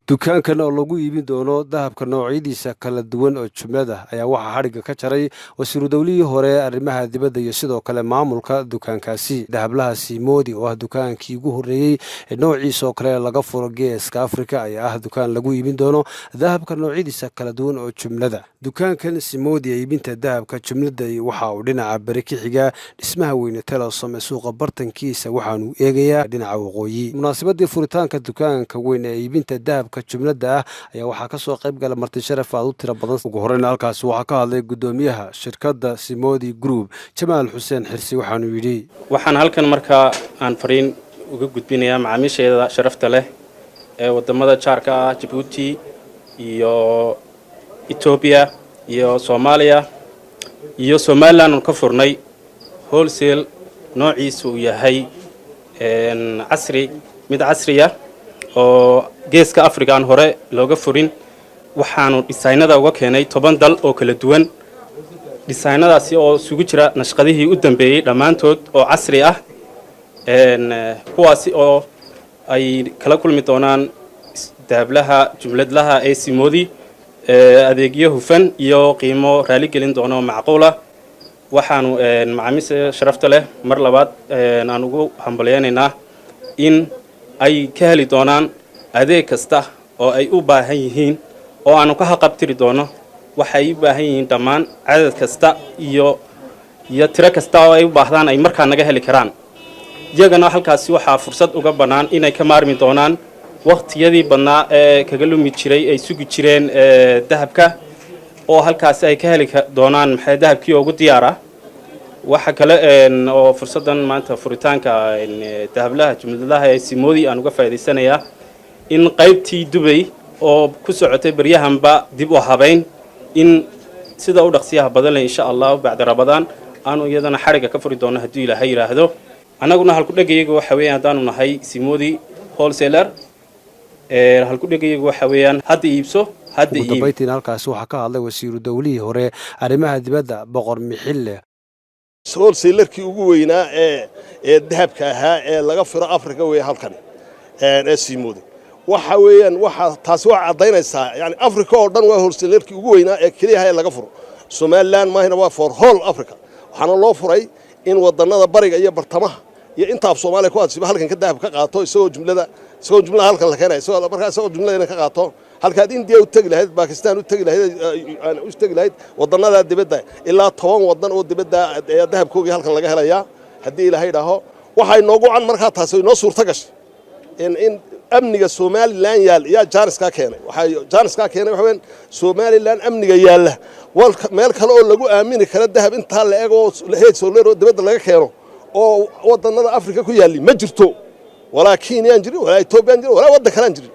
dukaankan oo lagu iibin doono dahabka noocyadiisa kala duwan oo jumlada ayaa waxaa xadhigga ka jaray wasiiru dawlihii hore arrimaha dibadda iyo sidoo kale maamulka dukaankaasi dahablaha Simoodi oo ah dukaankii ugu horreeyay ee noociisa oo kale laga furo geeska Afrika ayaa ah dukaan lagu iibin doono dahabka noocyadiisa kala duwan oo jumlada. Dukaankan Simoodi ee iibinta dahabka jumlada waxa uu dhinaca bari ka xiga dhismaha weyne Telesom ee suuqa bartankiisa waxaanu eegayaa dhinaca waqooyi. Munaasabadii furitaanka dukaanka weyn ee iibinta dahabka jumlada ayaa waxaa ka soo qayb galay marti sharaf aad u tiro badan. Ugu horreyn halkaas waxaa ka hadlay gudoomiyaha shirkadda Simoodi Group Jamaal Xuseen Xirsi waxaanu yidhi waxaan halkan markaa aan fariin uga gudbinayaa macaamiisheeda sharafta leh ee wadamada jaarka ah Djibouti iyo Ethiopia iyo Soomaaliya iyo Somaliland ka furnay wholesale noociisu yahay mid casriya oo geeska Afrikaan hore looga furin waxaanu dhisaynada uga keenay 10 dal oo kala duwan dhisaynadaasi oo isugu jira nashqadihii u dambeeyay dhamaantood oo casri ah kuwaasi oo ay kala kulmi doonaan dahablaha jumladlaha ee Simoodi adeegyo hufan iyo qiimo raali gelin doono macquul ah waxaanu macaamiisha sharafta leh mar labaad aan ugu hambalyeynaa in ay ka heli doonaan adeeg kasta oo ay u baahan yihiin oo aanu ka haqabtiri doono waxay u baahan yihiin dhammaan cadad kasta iyo tiro kasta oo ay u baahdaan ay markaa naga heli karaan iyagana halkaasi waxaa fursad uga bannaan inay ka maarmi doonaan waqtiyadii badnaa ee kaga lumi jiray ay sugi jireen dahabka oo halkaasi ay ka heli doonaan maxay dahabkii ugu diyaar ah waxa kale oo fursadan maanta furitaanka dahablaha jumladaha ee Simoodi aan uga faa'iideysanayaa in qaybtii Dubai oo ku socotay baryahanba dib u habeyn in sida u dhaqsiyaha badan insha Allah bacda Ramadaan aanu iyadana xariga ka furi doono hadii Ilaahay yiraahdo anaguna halku dhagayga waxa weeyaan hadaan nahay Simoodi wholesaler halku dhagayga waxa weeyaan hadda iibso hadda iib baytiin halkaas waxa ka hadlay wasiiru dawlihii hore arrimaha dibadda boqor Mixille wholesalerkii ugu weynaa ee dahabka ahaa ee laga furo Afrika way halkan ee Simoodi waxa weeyaan waxa taas waa cadeynaysaa yani Afrika oo dhan waa wholesalerkii ugu weynaa ee kaliya ee laga furo Somaliland ma hina waa for whole Africa waxaana loo furay in wadanada bariga iyo bartamaha iyo inta af Soomaaliya ku aadsiba halkan ka dahab ka qaato isagoo jumlada halkan la keenay isagoo jumlada ka qaato halkaad India u tagi lahayd Pakistan u tagi lahayd wadanada dibadda ilaa 10 wadan oo dibadda ee dahabkooda halkan laga helayaa hadii Ilaahay dhaaho waxay noogu can markaa taas inoo suurta gashay in amniga Somaliland yaa jaaniska keenay waxa weyn Somaliland amniga yaala meel kale oo lagu aamini kara dahab inta la eego heed soolero dibadda laga keeno oo wadanada Afrika ku yaali ma jirto walaa Kenya jiri walaa Ethiopia jiri walaa wadan kale jiri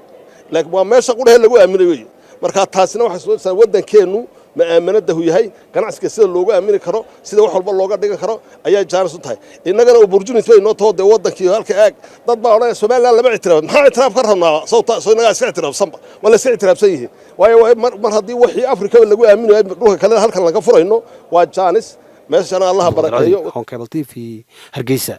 laakiin waa meesha qudhahay lagu aaminay marka taasina waxa soo saaray wadankeenu ma aaminadahu yahay ganacsiga sida loogu aamini karo sida wax walba looga dhigan karo ayaa jaanis u tahay innagana opportunity way noo toode wadankii halka aag dad baa oranaya Soomaaliland lama ictiraaf maxaa ictiraaf ka rabnaa soo inaga iska ictiraafsanba wala iska ictiraafsan yihiin waayo mar hadii wixii Afrika lagu aaminayo dhulka kale halkan laga furayno waa jaanis meeshana Allah barakeeyo Cable TV Hargeysa.